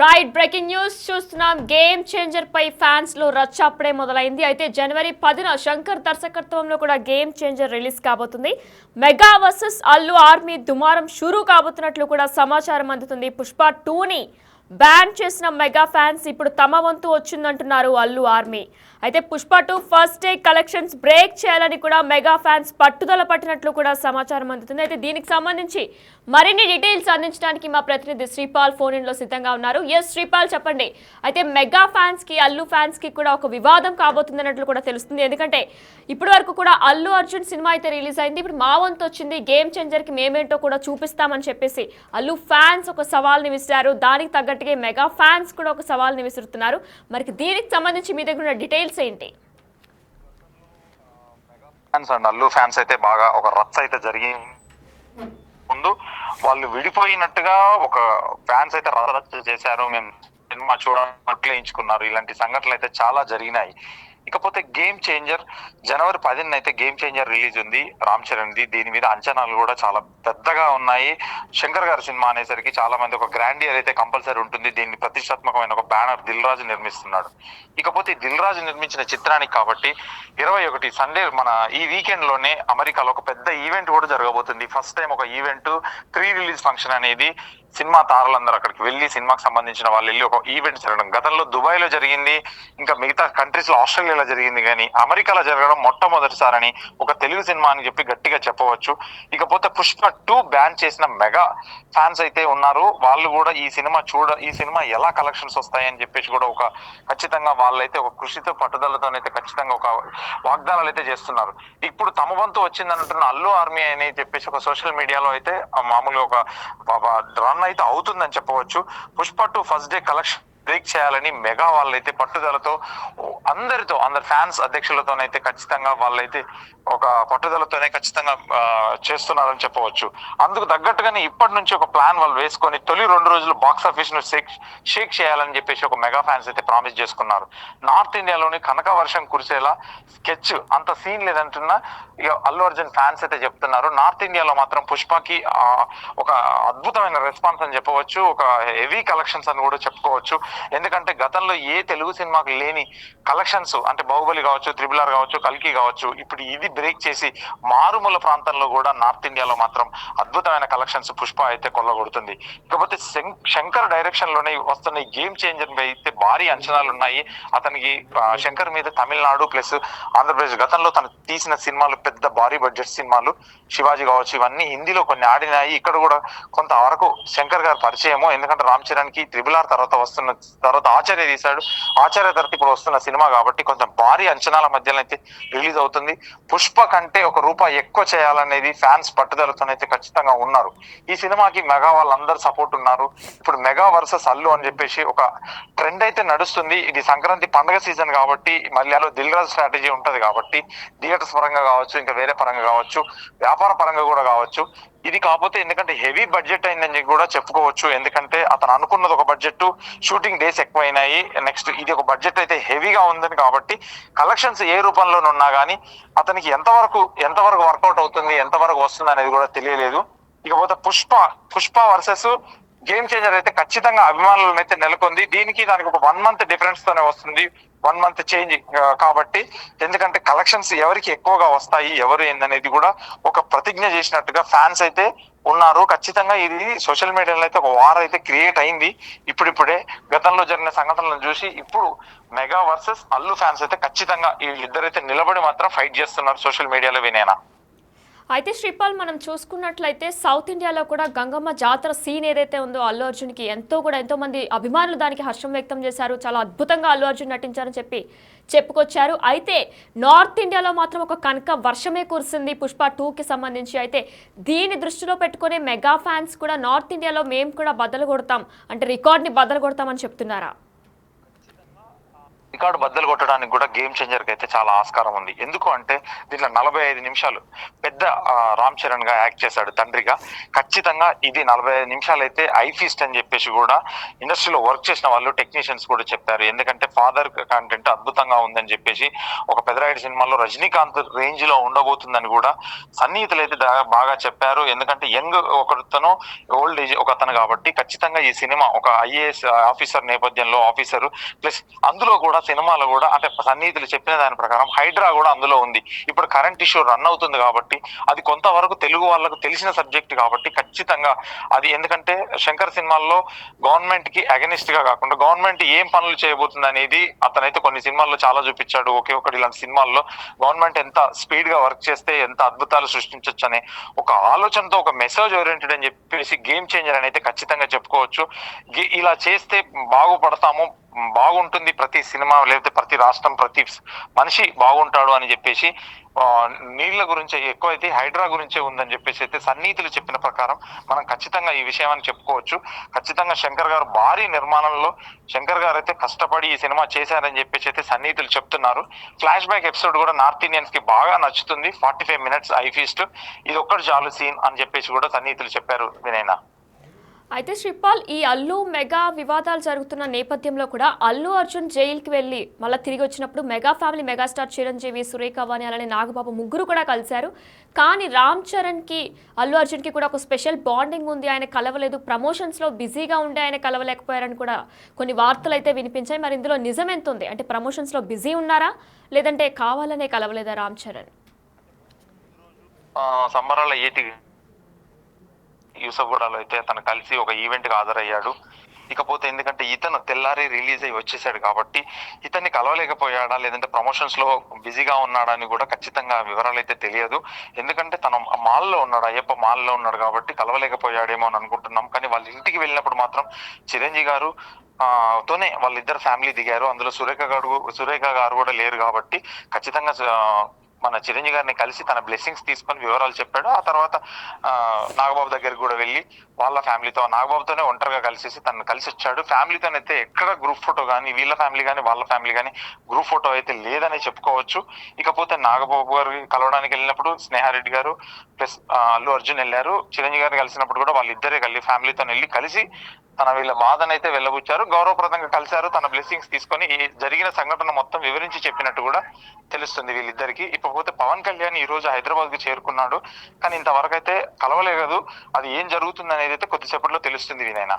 Right breaking news చూస్తున్నాం. Game changer పై fans లో రచ్చ అప్పుడే మొదలైంది. అయితే జనవరి 10న శంకర్ దర్శకత్వంలో కూడా గేమ్ చేంజర్ రిలీజ్ కాబోతుంది. మెగా వర్సెస్ అల్లు ఆర్మీ దుమారం షురూ కాబోతున్నట్లు కూడా సమాచారం అందుతుంది. పుష్ప 2ని బ్యాన్ చేసిన మెగా ఫ్యాన్స్ ఇప్పుడు తమ వంతు వచ్చిందంటున్నారు అల్లు ఆర్మీ. అయితే Pushpa 2 first day collections break చేయాలని కూడా మెగా ఫ్యాన్స్ పట్టుదల పట్టినట్లు కూడా సమాచారం అందుతుంది. అయితే దీనికి సంబంధించి మరిన్ని డీటెయిల్స్ అందించడానికి మా ప్రతినిధి శ్రీపాల్ ఫోన్ ఇన్ లో సిద్ధంగా ఉన్నారు. ఎస్ శ్రీపాల్, చెప్పండి. అయితే మెగా ఫ్యాన్స్ కి అల్లు ఫ్యాన్స్ కి కూడా ఒక వివాదం కాబోతుంది అన్నట్లు కూడా తెలుస్తుంది. ఎందుకంటే ఇప్పటి వరకు కూడా అల్లు అర్జున్ సినిమా అయితే రిలీజ్ అయింది. ఇప్పుడు మా వంతు వచ్చింది, గేమ్ చేంజర్ కి మేమేంటో కూడా చూపిస్తామని చెప్పేసి అల్లు ఫ్యాన్స్ ఒక సవాల్ని విసిరారు. దానికి తగ్గట్టుగా మెగా ఫ్యాన్స్ కూడా ఒక సవాల్ని విసురుతున్నారు. మరి దీనికి సంబంధించి మీ దగ్గర ఉన్న డీటెయిల్స్ ఏంటి? ఫ్యాన్స్ అండ్ అల్లు ఫ్యాన్స్ అయితే బాగా ఒక రచ్చ అయితే జరిగింది. ముందు వాళ్ళు విడిపోయినట్టుగా ఒక ఫ్యాన్స్ అయితే రచ్చ చేశారు. మేము సినిమా చూడాలనుకున్నారు. ఇలాంటి సంఘటనలు అయితే చాలా జరిగినాయి. ఇకపోతే గేమ్ చేంజర్ జనవరి 10న అయితే గేమ్ చేంజర్ రిలీజ్ ఉంది రామ్ చరణ్ది. దీని మీద అంచనాలు కూడా చాలా పెద్దగా ఉన్నాయి. శంకర్ గారి సినిమా అనేసరికి చాలా మంది ఒక గ్రాండియర్ అయితే కంపల్సరీ ఉంటుంది. దీన్ని ప్రతిష్టాత్మకమైన ఒక బ్యానర్ దిల్ రాజు నిర్మిస్తున్నాడు. ఇకపోతే దిల్ రాజు నిర్మించిన చిత్రానికి కాబట్టి 21 సండే మన ఈ వీకెండ్ లోనే అమెరికాలో ఒక పెద్ద ఈవెంట్ కూడా జరగబోతుంది. ఫస్ట్ టైం ఒక ఈవెంట్ ప్రీ రిలీజ్ ఫంక్షన్ అనేది సినిమా తారలందరూ అక్కడికి వెళ్ళి సినిమాకి సంబంధించిన వాళ్ళు వెళ్ళి ఒక ఈవెంట్ జరగడం గతంలో దుబాయ్ లో జరిగింది, ఇంకా మిగతా కంట్రీస్ లో ఆస్ట్రేలియాలో జరిగింది, కానీ అమెరికాలో జరగడం మొట్టమొదటిసారని ఒక తెలుగు సినిమా అని చెప్పి గట్టిగా చెప్పవచ్చు. ఇకపోతే పుష్ప 2 బ్యాన్ చేసిన మెగా ఫ్యాన్స్ అయితే ఉన్నారు. వాళ్ళు కూడా ఈ సినిమా ఎలా కలెక్షన్స్ వస్తాయని చెప్పేసి కూడా ఒక ఖచ్చితంగా వాళ్ళైతే ఒక కృషితో పట్టుదలతోనైతే ఖచ్చితంగా ఒక వాగ్దానాలు అయితే చేస్తున్నారు. ఇప్పుడు తమ వంతు వచ్చిందంటున్న అల్లు ఆర్మీ అని చెప్పేసి ఒక సోషల్ మీడియాలో అయితే మామూలుగా ఒక రన్ అయితే అవుతుందని చెప్పవచ్చు. Pushpa 2 first day collection break చేయాలని మెగా వాళ్ళైతే పట్టుదలతో అందరి ఫ్యాన్స్ అధ్యక్షులతోనైతే ఖచ్చితంగా వాళ్ళైతే ఒక పట్టుదలతోనే ఖచ్చితంగా చేస్తున్నారని చెప్పవచ్చు. అందుకు తగ్గట్టుగానే ఇప్పటి నుంచి ఒక ప్లాన్ వాళ్ళు వేసుకొని తొలి 2 రోజులు బాక్స్ ఆఫీస్ ను షేక్ చేయాలని చెప్పేసి ఒక మెగా ఫ్యాన్స్ అయితే ప్రామిస్ చేసుకున్నారు. నార్త్ ఇండియాలోని కనక వర్షం కురిసేలా స్కెచ్ అంత సీన్ లేదంటున్నా ఇక అల్లు అర్జున్ ఫ్యాన్స్ అయితే చెప్తున్నారు. నార్త్ ఇండియాలో మాత్రం పుష్పకి ఒక అద్భుతమైన రెస్పాన్స్ అని చెప్పవచ్చు, ఒక హెవీ కలెక్షన్స్ అని కూడా చెప్పుకోవచ్చు. ఎందుకంటే గతంలో ఏ తెలుగు సినిమాకి లేని కలెక్షన్స్ అంటే బాహుబలి కావచ్చు, త్రిబుల్ ఆర్ కావచ్చు, కల్కి కావచ్చు, ఇప్పుడు ఇది బ్రేక్ చేసి మారుమూల ప్రాంతంలో కూడా నార్త్ ఇండియాలో మాత్రం అద్భుతమైన కలెక్షన్స్ పుష్ప అయితే కొల్లగొడుతుంది. ఇకపోతే శంకర్ డైరెక్షన్ లోనే వస్తున్న గేమ్ చేంజర్ అయితే భారీ అంచనాలు ఉన్నాయి. అతనికి శంకర్ మీద తమిళనాడు ప్లస్ ఆంధ్రప్రదేశ్ గతంలో తను తీసిన సినిమాలు పెద్ద భారీ బడ్జెట్ సినిమాలు శివాజీ కావచ్చు, ఇవన్నీ హిందీలో కొన్ని ఆడినాయి. ఇక్కడ కూడా కొంత వరకు శంకర్ గారు పరిచయము. ఎందుకంటే రామ్ చరణ్ కి త్రిబుల్ ఆర్ తర్వాత ఆచార్య తీశాడు. ఆచార్య తర్వాత ఇప్పుడు వస్తున్న సినిమా కాబట్టి కొంచెం భారీ అంచనాల మధ్యలో అయితే రిలీజ్ అవుతుంది. పుష్ప కంటే ₹1 ఎక్కువ చేయాలనేది ఫ్యాన్స్ పట్టుదలతోనైతే ఖచ్చితంగా ఉన్నారు. ఈ సినిమాకి మెగా వాళ్ళందరూ సపోర్ట్ ఉన్నారు. ఇప్పుడు మెగా వర్సెస్ అల్లు అని చెప్పేసి ఒక ట్రెండ్ అయితే నడుస్తుంది. ఇది సంక్రాంతి పండుగ సీజన్ కాబట్టి మళ్ళీ దిల్ రాజు స్ట్రాటజీ ఉంటది కాబట్టి థియేటర్స్ పరంగా కావచ్చు, ఇంకా వేరే పరంగా కావచ్చు, వ్యాపార పరంగా కూడా కావచ్చు. ఇది కాకపోతే ఎందుకంటే హెవీ బడ్జెట్ అయిందని కూడా చెప్పుకోవచ్చు. ఎందుకంటే అతను అనుకున్నది ఒక బడ్జెట్, షూటింగ్ డేస్ ఎక్కువైనాయి. నెక్స్ట్ ఇది ఒక బడ్జెట్ అయితే హెవీగా ఉందని కాబట్టి కలెక్షన్స్ ఏ రూపంలోనున్నా కానీ అతనికి ఎంతవరకు వర్కౌట్ అవుతుంది, ఎంతవరకు వస్తుంది అనేది కూడా తెలియలేదు. ఇకపోతే పుష్ప వర్సెస్ గేమ్ చేంజర్ అయితే ఖచ్చితంగా అభిమానులను అయితే నెలకొంది. దానికి ఒక 1 మంత్ డిఫరెన్స్ తోనే వస్తుంది, 1 మంత్ చేంజ్ కాబట్టి. ఎందుకంటే కలెక్షన్స్ ఎవరికి ఎక్కువగా వస్తాయి, ఎవరు ఏందనేది కూడా ఒక ప్రతిజ్ఞ చేసినట్టుగా ఫ్యాన్స్ అయితే ఉన్నారు. ఖచ్చితంగా ఇది సోషల్ మీడియాలో అయితే ఒక వార్ అయితే క్రియేట్ అయింది. ఇప్పుడిప్పుడే గతంలో జరిగిన సంఘటనలను చూసి ఇప్పుడు మెగా వర్సెస్ అల్లు ఫ్యాన్స్ అయితే ఖచ్చితంగా వీళ్ళిద్దరైతే నిలబడి మాత్రం ఫైట్ చేస్తున్నారు సోషల్ మీడియాలో వినేనా. అయితే శ్రీపాల్, మనం చూసుకున్నట్లయితే సౌత్ ఇండియాలో కూడా గంగమ్మ జాతర సీన్ ఏదైతే ఉందో అల్లు అర్జున్కి ఎంతో మంది అభిమానులు దానికి హర్షం వ్యక్తం చేశారు. చాలా అద్భుతంగా అల్లు అర్జున్ నటించారని చెప్పుకొచ్చారు. అయితే నార్త్ ఇండియాలో మాత్రం ఒక కనక వర్షమే కురిసింది పుష్ప 2కి సంబంధించి. అయితే దీన్ని దృష్టిలో పెట్టుకునే మెగా ఫ్యాన్స్ కూడా నార్త్ ఇండియాలో మేము కూడా బద్దలు కొడతాం అంటే రికార్డ్ని బద్దలు కొడతామని చెప్తున్నారా? రికార్డు బద్దలు కొట్టడానికి కూడా గేమ్ చేంజర్ కి అయితే చాలా ఆస్కారం ఉంది. ఎందుకు అంటే దీంట్లో 45 నిమిషాలు పెద్ద రామ్ చరణ్ గా యాక్ట్ చేశాడు తండ్రిగా. ఖచ్చితంగా ఖచ్చితంగా ఇది 45 నిమిషాలు అయితే ఐ ఫీస్ట్ అని చెప్పేసి కూడా ఇండస్ట్రీలో వర్క్ చేసిన వాళ్ళు టెక్నీషియన్స్ కూడా చెప్పారు. ఎందుకంటే ఫాదర్ కంటెంట్ అద్భుతంగా ఉందని చెప్పేసి, ఒక పెదరాయుడు సినిమాలో రజనీకాంత్ రేంజ్ లో ఉండబోతుందని కూడా సన్నిహితులు అయితే బాగా చెప్పారు. ఎందుకంటే యంగ్ ఒకతను, ఓల్డ్ ఏజ్ ఒకతను కాబట్టి ఖచ్చితంగా ఈ సినిమా ఒక ఐఏఎస్ ఆఫీసర్ నేపథ్యంలో ఆఫీసర్ ప్లస్ అందులో కూడా సినిమాలో కూడా అంటే సన్నిహితులు చెప్పిన దాని ప్రకారం హైడ్రా కూడా అందులో ఉంది. ఇప్పుడు కరెంట్ ఇష్యూ రన్ అవుతుంది కాబట్టి అది కొంతవరకు తెలుగు వాళ్ళకు తెలిసిన సబ్జెక్ట్ కాబట్టి ఖచ్చితంగా అది, ఎందుకంటే శంకర్ సినిమాల్లో గవర్నమెంట్ కి అగెనిస్ట్ గా కాకుండా గవర్నమెంట్ ఏం పనులు చేయబోతుంది అనేది అతనైతే కొన్ని సినిమాల్లో చాలా చూపించాడు. ఒకే ఒకటి ఇలాంటి సినిమాల్లో గవర్నమెంట్ ఎంత స్పీడ్ గా వర్క్ చేస్తే ఎంత అద్భుతాలు సృష్టించవచ్చు అనే ఒక ఆలోచనతో ఒక మెసేజ్ ఓరియంటెడ్ అని చెప్పేసి గేమ్ చేంజర్ అని అయితే ఖచ్చితంగా చెప్పుకోవచ్చు. ఇలా చేస్తే బాగుపడతాము, బాగుంటుంది ప్రతి సినిమా, లేకపోతే ప్రతి రాష్ట్రం, ప్రతి మనిషి బాగుంటాడు అని చెప్పేసి నీళ్ల గురించి ఎక్కువైతే హైడ్రా గురించే ఉందని చెప్పేసి అయితే సన్నిహితులు చెప్పిన ప్రకారం మనం ఖచ్చితంగా ఈ విషయం అని చెప్పుకోవచ్చు. ఖచ్చితంగా శంకర్ గారు భారీ నిర్మాణంలో శంకర్ గారు అయితే కష్టపడి ఈ సినిమా చేశారని చెప్పేసి అయితే సన్నిహితులు చెప్తున్నారు. ఫ్లాష్ బ్యాక్ ఎపిసోడ్ కూడా నార్త్ ఇండియన్స్ కి బాగా నచ్చుతుంది. 45 minutes ఐ ఫీస్ట్, ఇది ఒక్కటి చాలు సీన్ అని చెప్పేసి కూడా సన్నిహితులు చెప్పారు. వినయనా, అయితే శ్రీపాల్, ఈ అల్లు మెగా వివాదాలు జరుగుతున్న నేపథ్యంలో కూడా అల్లు అర్జున్ జైలుకి వెళ్ళి మళ్ళీ తిరిగి వచ్చినప్పుడు mega family megastar Chiranjeevi, Surekha Vani అలానే నాగబాబు ముగ్గురు కూడా కలిశారు. కానీ రామ్ చరణ్కి అల్లు అర్జున్కి కూడా ఒక స్పెషల్ బాండింగ్ ఉంది, ఆయన కలవలేదు, ప్రమోషన్స్లో బిజీగా ఉండి ఆయన కలవలేకపోయారని కూడా కొన్ని వార్తలు అయితే వినిపించాయి. మరి ఇందులో నిజం ఎంత ఉంది? అంటే ప్రమోషన్స్లో బిజీ ఉన్నారా, లేదంటే కావాలనే కలవలేదా రామ్ చరణ్? సంబరాల ఏటి యూసఫ్గూడలో అయితే తను కలిసి ఒక ఈవెంట్ కి హాజరయ్యాడు. ఇకపోతే ఎందుకంటే ఇతను తెల్లారి రిలీజ్ అయ్యి వచ్చేసాడు కాబట్టి ఇతన్ని కలవలేకపోయాడా, లేదంటే ప్రమోషన్స్ లో బిజీగా ఉన్నాడా అని కూడా ఖచ్చితంగా వివరాలు అయితే తెలియదు. ఎందుకంటే తను మాల్లో ఉన్నాడు, అయ్యప్ప మాల్లో ఉన్నాడు కాబట్టి కలవలేకపోయాడేమో అని అనుకుంటున్నాం. కానీ వాళ్ళ ఇంటికి వెళ్ళినప్పుడు మాత్రం చిరంజీవి గారు తోనే వాళ్ళిద్దరు ఫ్యామిలీ దిగారు. అందులో సురేఖ గారు కూడా లేరు కాబట్టి ఖచ్చితంగా మన చిరంజీవి గారిని కలిసి తన బ్లెస్సింగ్స్ తీసుకొని వివరాలు చెప్పాడు. ఆ తర్వాత నాగబాబు దగ్గరికి కూడా వెళ్ళి వాళ్ళ ఫ్యామిలీతో, నాగబాబుతోనే ఒంటరిగా కలిసేసి తను కలిసి వచ్చాడు. ఫ్యామిలీతోనైతే ఎక్కడ గ్రూప్ ఫోటో కానీ, వీళ్ళ ఫ్యామిలీ కానీ వాళ్ళ ఫ్యామిలీ కానీ గ్రూప్ ఫోటో అయితే లేదని చెప్పుకోవచ్చు. ఇకపోతే నాగబాబు గారు కలవడానికి వెళ్ళినప్పుడు స్నేహారెడ్డి గారు ప్లస్ అల్లు అర్జున్ వెళ్ళారు. చిరంజీవి గారిని కలిసినప్పుడు కూడా వాళ్ళిద్దరే ఫ్యామిలీతో వెళ్ళి కలిసి తన వీళ్ళ బాధను అయితే వెళ్ళబుచ్చారు. గౌరవప్రదంగా కలిశారు. తన బ్లెస్సింగ్స్ తీసుకొని ఈ జరిగిన సంఘటన మొత్తం వివరించి చెప్పినట్టు కూడా తెలుస్తుంది వీళ్ళిద్దరికి. ఇకపోతే పవన్ కళ్యాణ్ ఈ రోజు హైదరాబాద్ కి చేరుకున్నాడు. కానీ ఇంతవరకు అయితే కలవలేదు. అది ఏం జరుగుతుంది అనేది అయితే కొద్దిసేపట్లో తెలుస్తుంది. వినైనా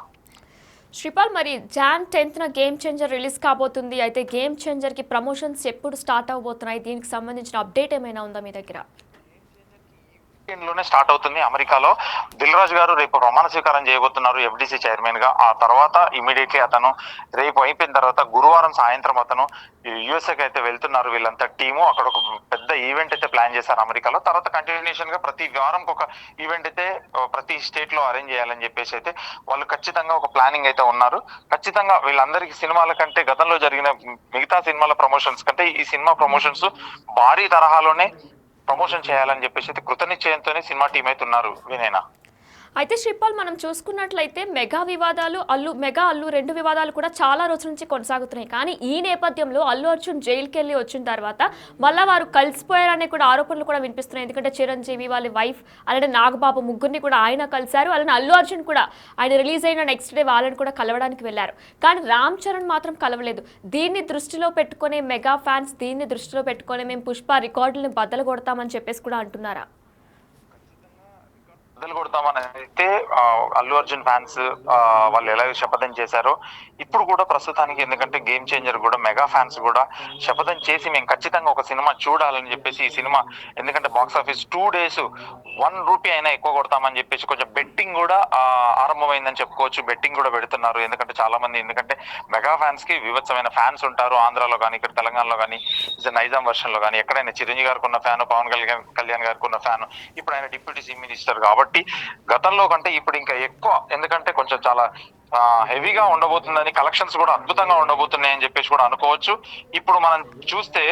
శ్రీపాల్, మరి John 10th game changer release కాబోతుంది. అయితే గేమ్ చేంజర్ కి ప్రమోషన్స్ ఎప్పుడు స్టార్ట్ అవబోతున్నాయి? దీనికి సంబంధించిన అప్డేట్ ఏమైనా ఉందా మీ దగ్గర? లోనే స్టార్ట్ అవుతుంది. అమెరికాలో దిల్ రాజు గారు రేపు ప్రమాణ స్వీకారం చేయబోతున్నారు ఎఫ్డిసి చైర్మన్ గా. ఆ తర్వాత ఇమీడియట్లీ అతను రేపు అయిపోయిన తర్వాత గురువారం సాయంత్రం అతను యుఎస్ఏకి అయితే వెళ్తున్నారు. వీళ్ళంతా టీము అక్కడ ఒక పెద్ద ఈవెంట్ అయితే ప్లాన్ చేశారు అమెరికాలో. తర్వాత కంటిన్యూషన్ గా ప్రతి వారం ఒక ఈవెంట్ అయితే ప్రతి స్టేట్ లో అరేంజ్ చేయాలని చెప్పేసి అయితే వాళ్ళు ఖచ్చితంగా ఒక ప్లానింగ్ అయితే ఉన్నారు. ఖచ్చితంగా వీళ్ళందరికీ సినిమాల కంటే గతంలో జరిగిన మిగతా సినిమాల ప్రమోషన్స్ కంటే ఈ సినిమా ప్రమోషన్స్ భారీ తరహాలోనే ప్రమోషన్ చేయాలని చెప్పేసి అయితే కృతనిశ్చయంతోనే సినిమా టీం అయితే ఉన్నారు. వినైనా, అయితే శ్రీపాల్, మనం చూసుకున్నట్లయితే మెగా అల్లు రెండు వివాదాలు కూడా చాలా రోజుల నుంచి కొనసాగుతున్నాయి. కానీ ఈ నేపథ్యంలో అల్లు అర్జున్ జైలుకి వెళ్ళి వచ్చిన తర్వాత మళ్ళీ వారు కలిసిపోయారనే కూడా ఆరోపణలు కూడా వినిపిస్తున్నాయి. ఎందుకంటే చిరంజీవి వాళ్ళ వైఫ్ అలానే నాగబాబు ముగ్గురిని కూడా ఆయన కలిశారు. అలానే అల్లు అర్జున్ కూడా ఆయన రిలీజ్ అయిన నెక్స్ట్ డే వాళ్ళని కూడా కలవడానికి వెళ్ళారు. కానీ రామ్ చరణ్ మాత్రం కలవలేదు. దీన్ని దృష్టిలో పెట్టుకునే మెగా ఫ్యాన్స్, దీన్ని దృష్టిలో పెట్టుకునే మేము పుష్ప రికార్డులను బద్దలు కొడతామని చెప్పేసి కూడా అంటున్నారా? బద్దలు కొడతామని అయితే అల్లు అర్జున్ ఫ్యాన్స్ వాళ్ళు ఎలా శపథం చేశారో ఇప్పుడు కూడా ప్రస్తుతానికి, ఎందుకంటే గేమ్ చేంజర్ కూడా మెగా ఫ్యాన్స్ కూడా శపథం చేసి మేము ఖచ్చితంగా ఒక సినిమా చూడాలని చెప్పేసి ఈ సినిమా, ఎందుకంటే బాక్స్ ఆఫీస్ 2 days ₹1 అయినా ఎక్కువ కొడతామని చెప్పేసి కొంచెం బెట్టింగ్ కూడా ఆరంభమైందని చెప్పుకోవచ్చు. బెట్టింగ్ కూడా పెడుతున్నారు. ఎందుకంటే చాలా మంది, ఎందుకంటే మెగా ఫ్యాన్స్ కి వివత్సమైన ఫ్యాన్స్ ఉంటారు. ఆంధ్రాలో కానీ, ఇక్కడ తెలంగాణలో కానీ, నైజాం వర్షన్ లో కానీ ఎక్కడైనా చిరంజీవి గారికి ఉన్న ఫ్యాన్, పవన్ కళ్యాణ్ గారికి ఉన్న ఫ్యాన్. ఇప్పుడు ఆయన డిప్యూటీ చీఫ్ మినిస్టర్ కాబట్టి గతంలో కంటే ఇప్పుడు ఇంకా ఎక్కువ, ఎందుకంటే కొంచెం చాలా హెవీగా ఉండబోతుందని, కలెక్షన్స్ కూడా అద్భుతంగా ఉండబోతున్నాయని చెప్పేసి కూడా అనుకోవచ్చు. ఇప్పుడు మనం చూస్తే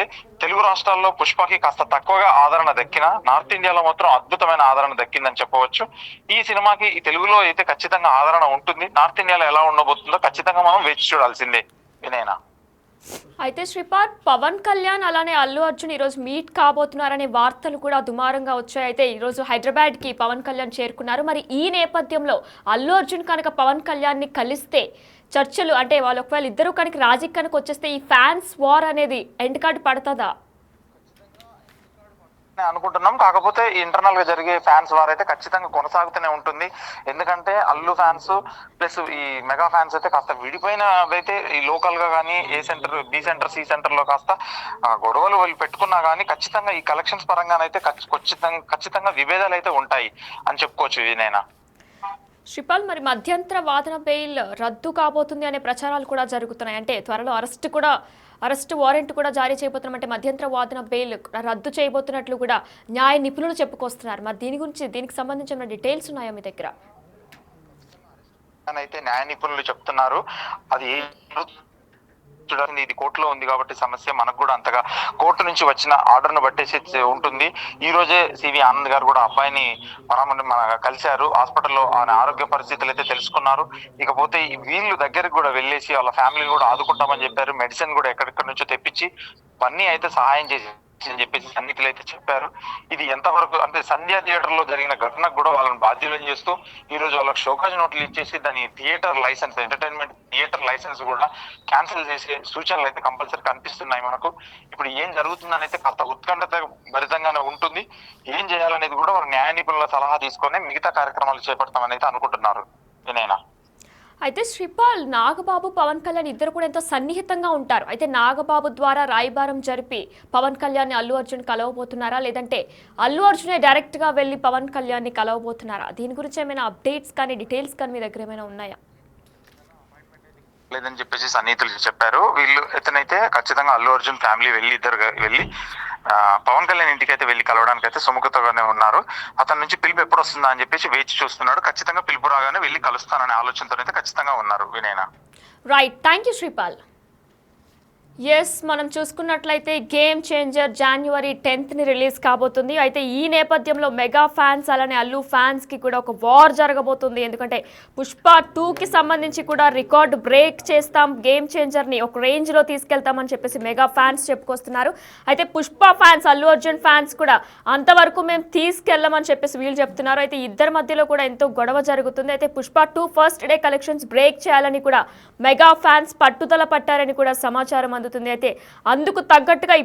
తెలుగు రాష్ట్రాల్లో పుష్పకి కాస్త తక్కువగా ఆదరణ దక్కిన, నార్త్ ఇండియాలో మాత్రం అద్భుతమైన ఆదరణ దక్కిందని చెప్పవచ్చు. ఈ సినిమాకి ఈ తెలుగులో అయితే ఖచ్చితంగా ఆదరణ ఉంటుంది. నార్త్ ఇండియాలో ఎలా ఉండబోతుందో ఖచ్చితంగా మనం వేచి చూడాల్సిందే. వినయనా, అయితే శ్రీపాద్, పవన్ కళ్యాణ్ అలానే అల్లు అర్జున్ ఈరోజు మీట్ కాబోతున్నారనే వార్తలు కూడా దుమారంగా వచ్చాయి. అయితే ఈరోజు హైదరాబాద్కి పవన్ కళ్యాణ్ చేరుకున్నారు. మరి ఈ నేపథ్యంలో అల్లు అర్జున్ కనుక పవన్ కళ్యాణ్ని కలిస్తే చర్చలు అంటే వాళ్ళు ఒకవేళ ఇద్దరు కనుక రాజీకి కనుక వచ్చేస్తే ఈ ఫ్యాన్స్ వార్ అనేది ఎండ్ కార్డ్ పడుతుందా? అనుకుంటున్నాం. కాకపోతే ఇంటర్నల్ గా జరిగే ఫ్యాన్స్ వార్ అయితే ఖచ్చితంగా కొనసాగుతూనే ఉంటుంది. ఎందుకంటే అల్లు ఫ్యాన్స్ ప్లస్ ఈ మెగా ఫ్యాన్స్ అయితే కాస్త విడిపోయినవైతే ఈ లోకల్ గా కానీ A centre, B centre, C centre లో కాస్త గొడవలు వాళ్ళు పెట్టుకున్నా కానీ ఖచ్చితంగా ఈ కలెక్షన్స్ పరంగానైతే ఖచ్చితంగా విభేదాలు అయితే ఉంటాయి అని చెప్పుకోవచ్చు. ఇదేనా శ్రీపాల్, మరి మధ్యంతర వాదన బెయిల్ రద్దు కాబోతుంది అనే ప్రచారాలు కూడా జరుగుతున్నాయి. అంటే త్వరలో అరెస్ట్ వారెంట్ కూడా జారీ చేయబోతున్నాం, అంటే మధ్యంతర వాదన బెయిల్ రద్దు చేయబోతున్నట్లు కూడా న్యాయ నిపుణులు చెప్పుకొస్తున్నారు. మరి దీనికి సంబంధించిన డీటెయిల్స్ ఉన్నాయా మీ దగ్గర? అయితే న్యాయ నిపుణులు చెప్తున్నారు అది చూడాలి. ఇది కోర్టులో ఉంది కాబట్టి సమస్య మనకు కూడా అంతగా కోర్టు నుంచి వచ్చిన ఆర్డర్ ను బట్టేసి ఉంటుంది. ఈ రోజే సివి ఆనంద్ గారు కూడా అబ్బాయిని కలిశారు. హాస్పిటల్లో ఆయన ఆరోగ్య పరిస్థితులు అయితే తెలుసుకున్నారు. ఇకపోతే వీళ్ళు దగ్గరికి కూడా వెళ్ళేసి వాళ్ళ ఫ్యామిలీని కూడా ఆదుకుంటామని చెప్పారు. మెడిసిన్ కూడా ఎక్కడెక్కడి నుంచో తెప్పించి అన్నీ అయితే సహాయం చేసి అని చెప్పేసి సన్నిహితులు అయితే చెప్పారు. ఇది ఎంతవరకు అంటే సంధ్యా థియేటర్ లో జరిగిన ఘటనకు కూడా వాళ్ళని బాధ్యులను చేస్తూ ఈ రోజు వాళ్ళకి షోకాజ్ నోట్లు ఇచ్చేసి దాని theatre licence, entertainment theatre licence కూడా క్యాన్సిల్ చేసే సూచనలు అయితే కంపల్సరీ కనిపిస్తున్నాయి మనకు. ఇప్పుడు ఏం జరుగుతుందని అయితే కాస్త ఉత్కంఠత భరితంగానే ఉంటుంది. ఏం చేయాలనేది కూడా వాళ్ళ న్యాయ నిపుణుల సలహా తీసుకొని మిగతా కార్యక్రమాలు చేపడతామని అయితే అనుకుంటున్నారు. వినయనా, అయితే శ్రీపాల్, నాగబాబు పవన్ కళ్యాణ్ ఇద్దరు కూడా ఎంతో సన్నిహితంగా ఉంటారు. అయితే నాగబాబు ద్వారా రాయబారం జరిపి పవన్ కళ్యాణ్ అల్లు అర్జున్ కలవబోతున్నారా, లేదంటే అల్లు అర్జునే డైరెక్ట్ గా వెళ్ళి పవన్ కళ్యాణ్ ని కలవబోతున్నారా? దీని గురించి ఏమైనా అప్డేట్స్ కానీ డీటెయిల్స్ కానీ మీ దగ్గర ఏమైనా ఉన్నాయా? లేదని చెప్పేసి సన్నిహితులు చెప్పారు. వీళ్ళు ఇతనైతే ఖచ్చితంగా అల్లు అర్జున్ ఫ్యామిలీ ఇద్దరు వెళ్ళి పవన్ కళ్యాణ్ ఇంటికి అయితే వెళ్ళి కలవడానికి అయితే సుముఖతగానే ఉన్నారు. అతని నుంచి పిలుపు ఎప్పుడు వస్తుందా అని చెప్పేసి వేచి చూస్తున్నాడు. ఖచ్చితంగా పిలుపు రాగానే వెళ్ళి కలుస్తాననే ఆలోచనతో అయితే ఖచ్చితంగా ఉన్నారు. వినయనా, right, thank you Sripal. Yes, మనం చూసుకున్నట్లయితే game changer January 10th release కాబోతుంది. అయితే ఈ నేపథ్యంలో మెగా ఫ్యాన్స్ అలానే అల్లు ఫ్యాన్స్కి కూడా ఒక వార్ జరగబోతుంది. ఎందుకంటే పుష్ప 2కి సంబంధించి కూడా రికార్డ్ బ్రేక్ చేస్తాం, గేమ్ చేంజర్ని ఒక రేంజ్లో తీసుకెళ్తామని చెప్పేసి మెగా ఫ్యాన్స్ చెప్పుకొస్తున్నారు. అయితే పుష్ప ఫ్యాన్స్, అల్లు అర్జున్ ఫ్యాన్స్ కూడా అంతవరకు మేము తీసుకెళ్ళమని చెప్పేసి వీళ్ళు చెప్తున్నారు. అయితే ఇద్దరి మధ్యలో కూడా ఎంతో గొడవ జరుగుతుంది. అయితే Pushpa 2 first day collections break చేయాలని కూడా మెగా ఫ్యాన్స్ పట్టుదల పట్టారని కూడా సమాచారం అందుతుంది. అయితే అందుకు తగ్గట్టుగా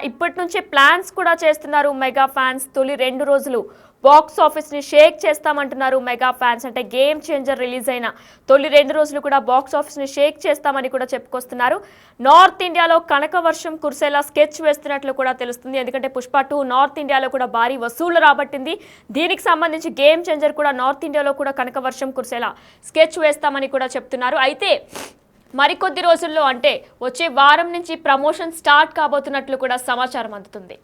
ఇప్పటి నుంచే ప్లాన్స్ కూడా చేస్తున్నారు మెగా ఫ్యాన్స్. తొలి 2 రోజులు బాక్స్ ఆఫీస్ ని షేక్ చేస్తామంటున్నారు మెగా ఫ్యాన్స్. అంటే గేమ్ చేంజర్ రిలీజ్ అయిన తొలి 2 రోజులు కూడా బాక్స్ ఆఫీస్ ని షేక్ చేస్తామని కూడా చెప్పుకొస్తున్నారు. నార్త్ ఇండియాలో కనక వర్షం కురిసేలా స్కెచ్ వేస్తున్నట్లు కూడా తెలుస్తుంది. ఎందుకంటే పుష్ప 2 నార్త్ ఇండియాలో కూడా భారీ వసూళ్లు రాబట్టింది. దీనికి సంబంధించి గేమ్ చేంజర్ కూడా నార్త్ ఇండియాలో కూడా కనక వర్షం కురిసేలా స్కెచ్ వేస్తామని కూడా చెప్తున్నారు. అయితే మరికొద్ది రోజుల్లో అంటే వచ్చే వారం నుంచి ప్రమోషన్ స్టార్ట్ కాబోతున్నట్లు కూడా సమాచారం అందుతుంది.